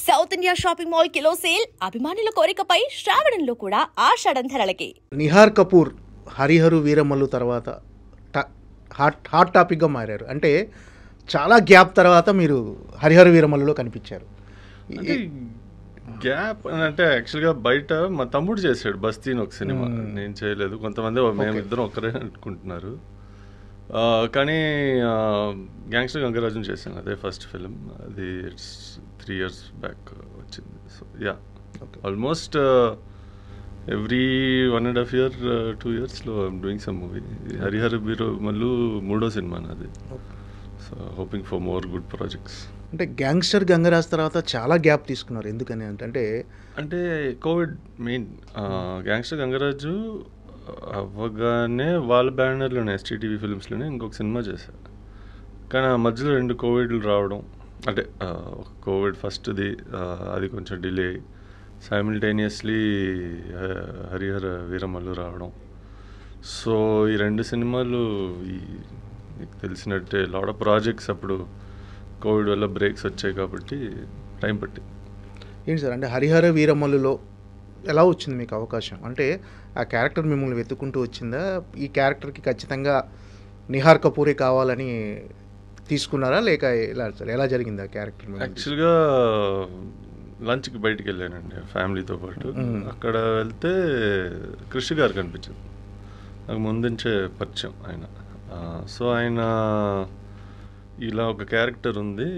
South India shopping mall kilo sale అభిమానుల కోరికపై శ్రావణంలో కూడా ఆషాఢం ధరలకి. నిహార్ కపూర్ హరిహరు వీరమల్లు తర్వాత హాట్ టాపిక్గా మారారు. అంటే చాలా గ్యాప్ తర్వాత మీరు హరిహరు వీరమల్లులో కనిపించారు. గ్యాప్ అంటే యాక్చువల్గా బయట మా తమ్ముడు చేశాడు బస్తీని ఒక సినిమా, నేను చేయలేదు. కొంతమంది మేమిద్దరం ఒక్కరే అనుకుంటున్నారు. కానీ గ్యాంగ్స్టర్ గంగరాజన్ చేశాను, అదే ఫస్ట్ ఫిలిం. అది 3 years బ్యాక్ వచ్చింది. So yeah, almost every 1.5 year 2 yearsలో I'm doing some movie. Harihara Veeramallu 3వ సినిమా నాది. So hoping for more good projects. అంటే గ్యాంగ్స్టర్ గంగరాజ్ తర్వాత చాలా గ్యాప్ తీసుకున్నారు, ఎందుకని అంటే కోవిడ్ మెయిన్. గ్యాంగ్స్టర్ గంగరాజు అవ్వగానే వాళ్ళ బ్యానర్లోనే ఎస్టీటీవీ ఫిల్మ్స్లోనే ఇంకొక సినిమా చేశారు. కానీ ఆ మధ్యలో 2 కోవిడ్లు రావడం, అంటే కోవిడ్ ఫస్ట్ది అది కొంచెం డిలే, సైమిల్టేనియస్లీ హరిహర వీరమల్లు రావడం. సో ఈ 2 సినిమాలు మీకు తెలిసినట్టే లాట్ ఆఫ్ ప్రాజెక్ట్స్ అప్పుడు కోవిడ్ వల్ల బ్రేక్స్ వచ్చాయి కాబట్టి టైం పట్టింది. ఏంటి సార్, అంటే హరిహర వీరమల్లులో ఎలా వచ్చింది మీకు అవకాశం? అంటే ఆ క్యారెక్టర్ మిమ్మల్ని వెతుక్కుంటూ వచ్చిందా? ఈ క్యారెక్టర్కి ఖచ్చితంగా నిహార్ కపూరే కావాలని తీసుకున్నారా, లేక ఎలా జరిగింది ఆ క్యారెక్టర్? యాక్చువల్గా లంచ్కి బయటికి వెళ్ళానండి ఫ్యామిలీతో పాటు. అక్కడ వెళ్తే కృషి గారు కనిపించింది, నాకు ముందుంచే పరిచయం ఆయన. సో ఆయన ఇలా ఒక క్యారెక్టర్ ఉంది,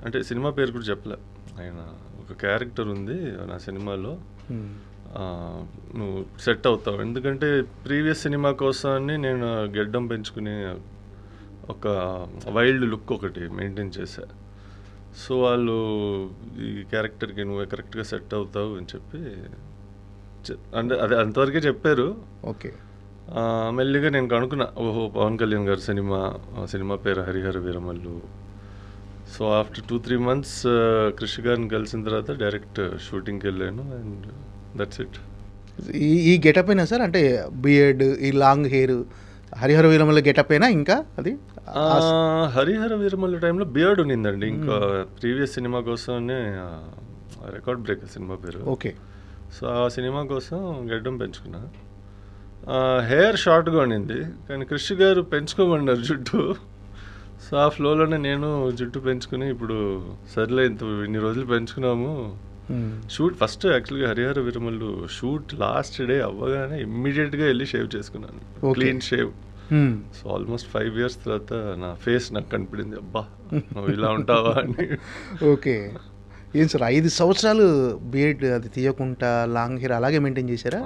అంటే సినిమా పేరు కూడా చెప్పలే, ఆయన ఒక క్యారెక్టర్ ఉంది నా సినిమాలో, నువ్వు సెట్ అవుతావు. ఎందుకంటే ప్రీవియస్ సినిమా కోసాన్ని నేను గెడ్డం పెంచుకుని ఒక వైల్డ్ లుక్ ఒకటి మెయింటైన్ చేశా. సో వాళ్ళు ఈ క్యారెక్టర్కి నువ్వు కరెక్ట్గా సెట్ అవుతావు అని చెప్పి అంటే అదే అంతవరకే చెప్పారు. ఓకే. మెల్లిగా నేను కనుక్కున్నా, ఓహో పవన్ కళ్యాణ్ గారు సినిమా పేరు Harihara Veeramallu. So after 2-3 months కృషి గారిని కలిసిన తర్వాత డైరెక్ట్ షూటింగ్కి వెళ్ళాను, అండ్ దట్స్ ఇట్. ఈ గెటప్ అయినా సార్, అంటే బియర్డ్, ఈ long hair Harihara Veeramallu getup అయినా ఇంకా అది హరిహర వీరమల్లు టైంలో బియర్డ్ ఉన్నిందండి. ఇంకా ప్రీవియస్ సినిమా కోసమే రికార్డ్ బ్రేక్ సినిమా పేరు. ఓకే. సో ఆ సినిమా కోసం గెడ్డం పెంచుకున్నా. హెయిర్ షార్ట్గా ఉండింది, కానీ కృషి గారు పెంచుకోమన్నారు జుట్టు. సో ఆ ఫ్లోలోనే నేను జుట్టు పెంచుకుని ఇప్పుడు సర్లే ఇన్ని రోజులు పెంచుకున్నాము. షూట్ ఫస్ట్ యాక్చువల్గా Harihara Veeramallu shoot last day అవ్వగానే ఇమ్మీడియట్గా వెళ్ళి షేవ్ చేసుకున్నాను, clean shave. So almost 5 years తర్వాత నా ఫేస్ నాకు కనిపడింది, అబ్బా నువ్వు ఇలా ఉంటావా అని. ఓకే. ఏం సార్ 5 సంవత్సరాలు బియర్డ్ అది తీయకుండా లాంగ్ హెయిర్ అలాగే మెయింటైన్ చేశారా?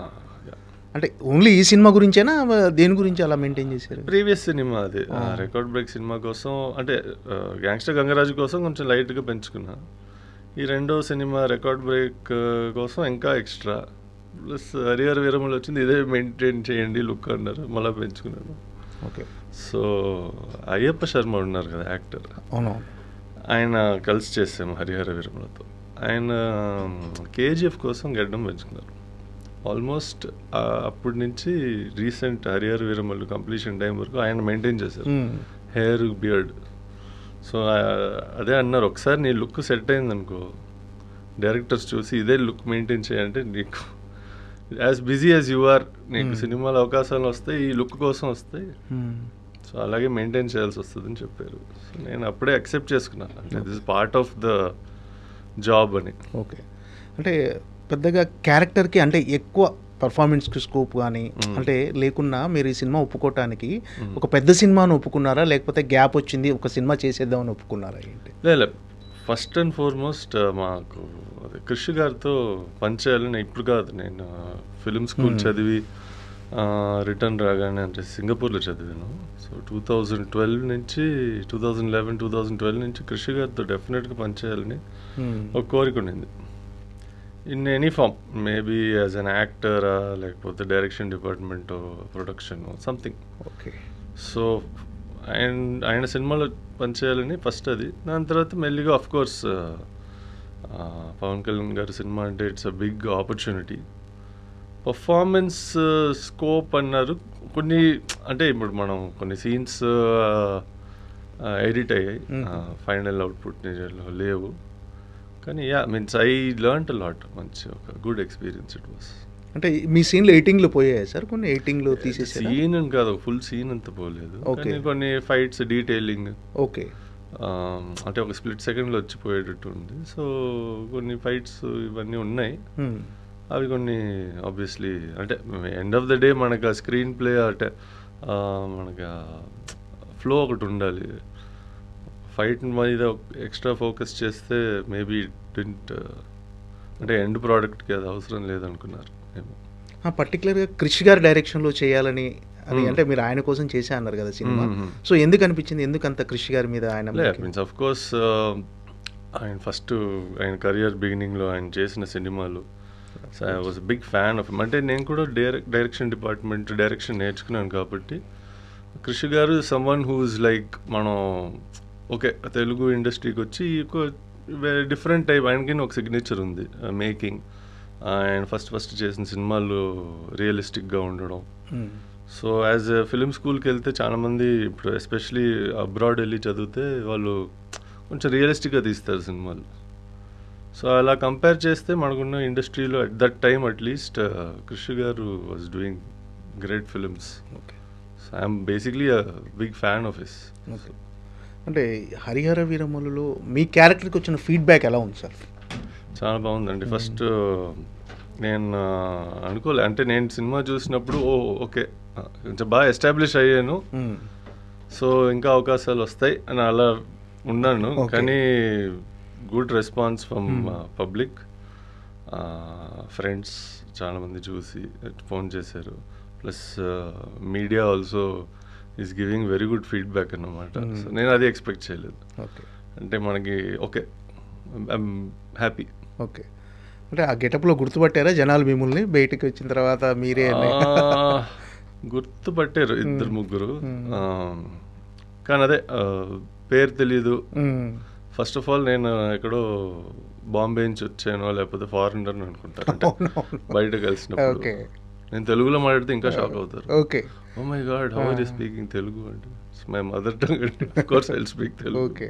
అంటే ఓన్లీ ఈ సినిమా గురించేనా, దేని గురించి అలా మెయింటైన్ చేశారు? ప్రీవియస్ సినిమా అది రికార్డ్ బ్రేక్ సినిమా కోసం, అంటే గ్యాంగ్స్టర్ గంగరాజు కోసం కొంచెం లైట్గా పెంచుకున్నా. ఈ 2వ సినిమా రికార్డ్ బ్రేక్ కోసం ఇంకా ఎక్స్ట్రా, ప్లస్ హరిహర వీరమల్లు వచ్చింది, ఇదే మెయింటైన్ చేయండి లుక్ అన్నారు, మళ్ళీ పెంచుకున్నాను. ఓకే. సో అయ్యప్ప శర్మ ఉన్నారు కదా యాక్టర్, అవును, ఆయన కలిసి చేసాము హరిహర వీరమల్లుతో. ఆయన కేజీఎఫ్ కోసం గడ్డం పెంచుకున్నారు. ఆల్మోస్ట్ అప్పటి నుంచి recent Harihara Veeramallu completion time వరకు ఆయన మెయింటైన్ చేశారు హెయిర్, బియర్డ్. సో అదే అన్నారు, ఒకసారి నీ లుక్ సెట్ అయింది అనుకో, డైరెక్టర్స్ చూసి ఇదే లుక్ మెయింటైన్ చేయాలంటే నీకు as busy as you are, నీకు సినిమాలో అవకాశాలు వస్తాయి, ఈ లుక్ కోసం వస్తాయి. సో అలాగే మెయింటైన్ చేయాల్సి వస్తుందని చెప్పారు. సో నేను అప్పుడే యాక్సెప్ట్ చేసుకున్నాను, అంటే this is part of the job అని. ఓకే. అంటే పెద్దగా క్యారెక్టర్కి అంటే ఎక్కువ పర్ఫార్మెన్స్కి స్కోప్ కానీ అంటే లేకున్నా మీరు ఈ సినిమా ఒప్పుకోవటానికి ఒక పెద్ద సినిమాను ఒప్పుకున్నారా, లేకపోతే గ్యాప్ వచ్చింది ఒక సినిమా చేసేద్దామని ఒప్పుకున్నారా ఏంటి? లేదు, ఫస్ట్ అండ్ ఫార్మోస్ట్ మాకు కృషి గారితో పనిచేయాలని ఇప్పుడు కాదు, నేను ఫిలిం స్కూల్ చదివి రిటర్న్ రాగానే, అంటే సింగపూర్లో చదివాను. సో 2012 నుంచి 2011-2012 నుంచి కృషి గారితో డెఫినెట్గా పనిచేయాలని ఒక కోరిక ఉండింది, in any form, maybe as an యాక్టరా, లేకపోతే direction department, production, something. Okay. So ఆయన సినిమాలో పనిచేయాలని ఫస్ట్ అది. దాని తర్వాత మెల్లిగా ఆఫ్ కోర్స్ పవన్ కళ్యాణ్ గారి సినిమా అంటే it's a big opportunity. Performance scope అన్నారు కొన్ని, అంటే ఇప్పుడు మనం కొన్ని సీన్స్ ఎడిట్ అయ్యాయి, ఫైనల్ అవుట్పుట్ నిజంలో లేవు. కానీ means I learned a lot. మంచి ఒక గుడ్ ఎక్స్పీరియన్స్ ఇట్ వాస్. అంటే మీ సీన్లో ఎయిటింగ్లో పోయాయి సార్, కొన్ని ఎయిటింగ్లో తీసేసారు? సీన్ అని కాదు, ఫుల్ సీన్ అంతా పోలేదు. కానీ కొన్ని ఫైట్స్ డీటెయిలింగ్ ఓకే, అంటే ఒక స్ప్లిట్ సెకండ్లో వచ్చిపోయేటట్టు ఉంది. సో కొన్ని ఫైట్స్ ఇవన్నీ ఉన్నాయి. అవి కొన్ని ఆబ్వియస్లీ అంటే ఎండ్ ఆఫ్ ద డే మనకు ఆ స్క్రీన్ ప్లే అంటే మనకు ఫ్లో ఒకటి ఉండాలి. ఫైట్ మీద ఎక్స్ట్రా ఫోకస్ చేస్తే మేబీ డింట్ అంటే ఎండ్ ప్రోడక్ట్కి అది అవసరం లేదనుకున్నారు ఏమో. పర్టికులర్గా క్రిష్ గారి డైరెక్షన్లో చేయాలని అది, అంటే మీరు ఆయన కోసం చేసే అన్నారు కదా సినిమా. సో ఎందుకు అనిపించింది, ఎందుకు అంత క్రిష్ గారి మీద ఆయన? మీన్స్ ఆఫ్ కోర్స్ ఆయన ఫస్ట్ ఆయన కెరియర్ బిగినింగ్లో ఆయన చేసిన సినిమాలు I was big fan of. అంటే నేను కూడా డైరెక్షన్ డిపార్ట్మెంట్ డైరెక్షన్ నేర్చుకున్నాను కాబట్టి క్రిష్ గారు సమ్వన్ హూజ్ లైక్ మనం ఓకే తెలుగు ఇండస్ట్రీకి వచ్చి డిఫరెంట్ టైప్, ఆయనకి ఒక సిగ్నేచర్ ఉంది మేకింగ్. ఆయన ఫస్ట్ చేసిన సినిమాలు రియలిస్టిక్గా ఉండడం. సో యాజ్ ఫిలిం స్కూల్కి వెళ్తే చాలామంది ఇప్పుడు ఎస్పెషలీ అబ్రాడ్ వెళ్ళి చదివితే వాళ్ళు కొంచెం రియలిస్టిక్గా తీస్తారు సినిమాలు. సో అలా కంపేర్ చేస్తే మనకున్న ఇండస్ట్రీలో at that time atleast Krish గారు was doing great films. So I'm basically a big fan of his. అంటే హరిహర వీరమల్లులో మీ క్యారెక్టర్కి వచ్చిన ఫీడ్బ్యాక్ ఎలా ఉంది సార్? చాలా బాగుందండి. ఫస్ట్ నేను అనుకోలే, అంటే నేను సినిమా చూసినప్పుడు ఓకే కొంచెం బాగా ఎస్టాబ్లిష్ అయ్యాను, సో ఇంకా అవకాశాలు వస్తాయి అని అలా ఉన్నాను. కానీ good response from public, friends చాలామంది చూసి ఫోన్ చేశారు. Plus media also is giving very good feedback అన్నమాట. సో నేను అది ఎక్స్పెక్ట్ చేయలేదు. అంటే మనకి ఓకే ఐఎమ్ హ్యాపీ. ఓకే, అంటే ఆ గెటప్లో గుర్తుపట్టారా జనాలు మిమ్మల్ని బయటకు వచ్చిన తర్వాత? మీరే గుర్తుపట్టారు ఇద్దరు ముగ్గురు, కానీ అదే పేరు తెలీదు. ఫస్ట్ ఆఫ్ ఆల్ నేను ఎక్కడో బాంబే నుంచి వచ్చానో లేకపోతే ఫారినర్ అనుకుంటారు బయట కలిసినప్పుడు. నేను తెలుగులో మాట్లాడితే ఇంకా షాక్ అవుతారు. Okay, oh my god how are you speaking Telugu అంటే మై మదర్ టంగ్ అంటే of course I will speak Telugu. Okay,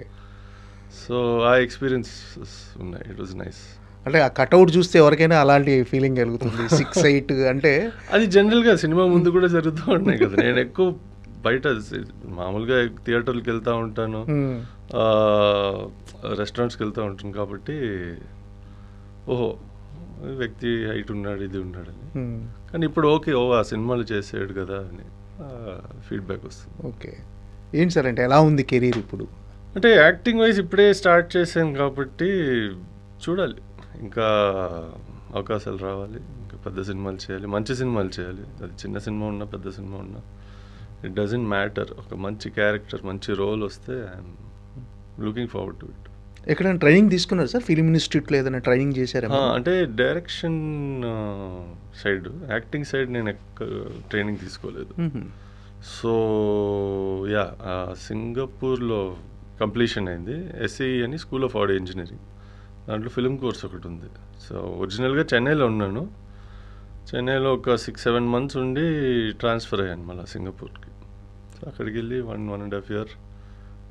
so ఆ ఎక్స్పీరియన్సెస్ ఉన్నాయి. It was nice. అంటే ఆ కట్అవుట్ చూస్తే ఎవరికైనా అలాంటి ఫీలింగ్ కలుగుతుంది. 6'8" అంటే అది జనరల్గా సినిమా ముందు కూడా జరుగుతూ ఉన్నాయి కదా. నేను ఎక్కువ బయట మామూలుగా థియేటర్కి వెళ్తూ ఉంటాను, రెస్టారెంట్స్కి వెళ్తూ ఉంటాను కాబట్టి ఓహో వ్యక్తి హైట్ ఉన్నాడు ఇది ఉన్నాడని. కానీ ఇప్పుడు ఓకే ఆ సినిమాలు చేసాడు కదా అని ఫీడ్బ్యాక్ వస్తుంది. ఓకే, ఏంటి సార్ అంటే ఎలా ఉంది కెరీర్ ఇప్పుడు? అంటే యాక్టింగ్ వైజ్ ఇప్పుడే స్టార్ట్ చేశాను కాబట్టి చూడాలి, ఇంకా అవకాశాలు రావాలి, ఇంకా పెద్ద సినిమాలు చేయాలి, మంచి సినిమాలు చేయాలి. అది చిన్న సినిమా ఉన్నా పెద్ద సినిమా ఉన్నా ఇట్ డజంట్ మ్యాటర్. ఒక మంచి క్యారెక్టర్ మంచి రోల్ వస్తే I'm looking forward to it. ఎక్కడైనా ట్రైనింగ్ తీసుకున్నారు సార్? ఫిలిం ఇన్స్టిట్యూట్లో ఏదైనా ట్రైనింగ్ చేశారా? అంటే డైరెక్షన్ సైడ్, యాక్టింగ్ సైడ్ నేను ట్రైనింగ్ తీసుకోలేదు. సో సింగపూర్లో కంప్లీషన్ అయింది. ఎస్ఈ అని స్కూల్ ఆఫ్ ఆడియో ఇంజనీరింగ్, దాంట్లో ఫిలిం కోర్స్ ఒకటి ఉంది. సో ఒరిజినల్గా చెన్నైలో ఉన్నాను. చెన్నైలో ఒక 6-7 months ఉండి ట్రాన్స్ఫర్ అయ్యాను మళ్ళీ సింగపూర్కి. సో అక్కడికి వెళ్ళి 1.5 year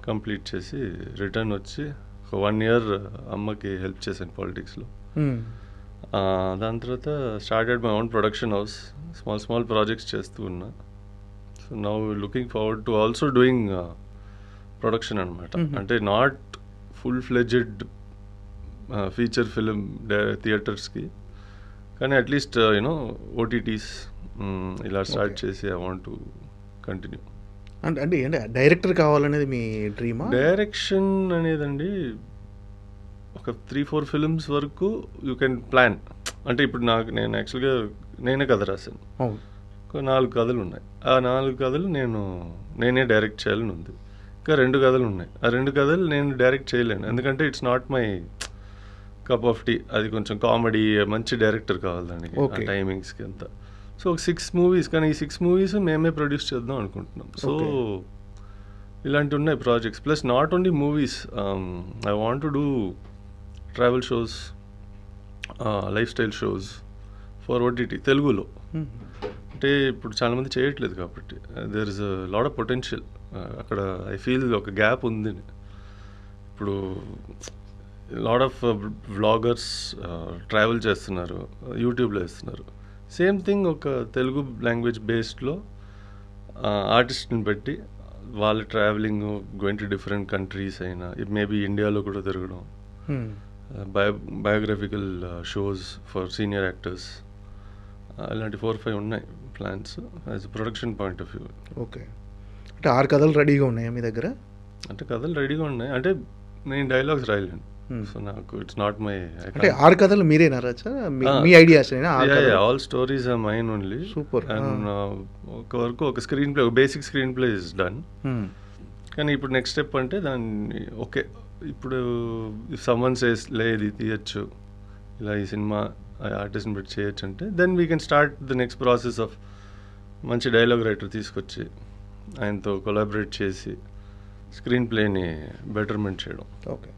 కంప్లీట్ చేసి రిటర్న్ వచ్చి ఒక 1 year అమ్మకి హెల్ప్ చేశాను పాలిటిక్స్లో. దాని తర్వాత started my own production house, small projects చేస్తూ ఉన్నా. So now looking forward to also doing production అనమాట. అంటే not full fledged feature film థియేటర్స్కి, కానీ అట్లీస్ట్ యూనో ఓటీటీస్ ఇలా స్టార్ట్ చేసి ఐ వాంట్ టు కంటిన్యూ. అంటే డైరెక్టర్ కావాలనేది మీ డ్రీమా? డైరెక్షన్ అనేదండి ఒక 3-4 films వరకు యూ కెన్ ప్లాన్. అంటే ఇప్పుడు నేను యాక్చువల్గా నేనే కథ రాశాను, ఒక 4 కథలు ఉన్నాయి. ఆ 4 కథలు నేనే డైరెక్ట్ చేయాలని ఉంది. ఇంకా 2 కథలు ఉన్నాయి. ఆ 2 కథలు నేను డైరెక్ట్ చేయలేను, ఎందుకంటే it's not my cup of tea. అది కొంచెం కామెడీ, మంచి డైరెక్టర్ కావాలి దానికి, టైమింగ్స్కి అంతా. సో 6 movies, కానీ ఈ 6 movies మేమే ప్రొడ్యూస్ చేద్దాం అనుకుంటున్నాం. సో ఇలాంటివి ఉన్నాయి projects. Plus not only movies, I want to do travel shows, lifestyle shows for OTT తెలుగులో. అంటే ఇప్పుడు చాలామంది చేయట్లేదు కాబట్టి there is a lot of potential అక్కడ. ఐ ఫీల్ ఒక గ్యాప్ ఉంది. ఇప్పుడు లాట్ ఆఫ్ వ్లాగర్స్ ట్రావెల్ చేస్తున్నారు, యూట్యూబ్లో వేస్తున్నారు. సేమ్ థింగ్ ఒక తెలుగు లాంగ్వేజ్ బేస్డ్లో ఆర్టిస్ట్ని పెట్టి వాళ్ళ travelling going to different countries అయినా మేబీ ఇండియాలో కూడా తిరగడం, biographical shows for senior actors, ఇలాంటి 4-5 ఉన్నాయి plans as production point of view. Okay, అంటే 6 కథలు రెడీగా ఉన్నాయా మీ దగ్గర? అంటే కథలు రెడీగా ఉన్నాయి, అంటే నేను డైలాగ్స్ రాయలేను. సో నాకు ఇట్స్ నాట్ మై. అంటే 6 కథలు మీరేనా రాచా? మీ ideas? All stories are mine only. Super. And ఒక వరకు ఒక screenplay, basic screenplay is done. కానీ ఇప్పుడు నెక్స్ట్ స్టెప్ అంటే దాన్ని ఓకే, ఇప్పుడు ఇఫ్ సమ్మన్ సేస్ లే ఇది తీయచ్చు, ఇలా ఈ సినిమా ఆర్టిస్ట్ని పెట్టి చేయొచ్చు అంటే then we can start the next process of మంచి డైలాగ్ రైటర్ తీసుకొచ్చి ఆయనతో కొలాబరేట్ చేసి స్క్రీన్ ప్లేని బెటర్మెంట్ చేయడం. ఓకే.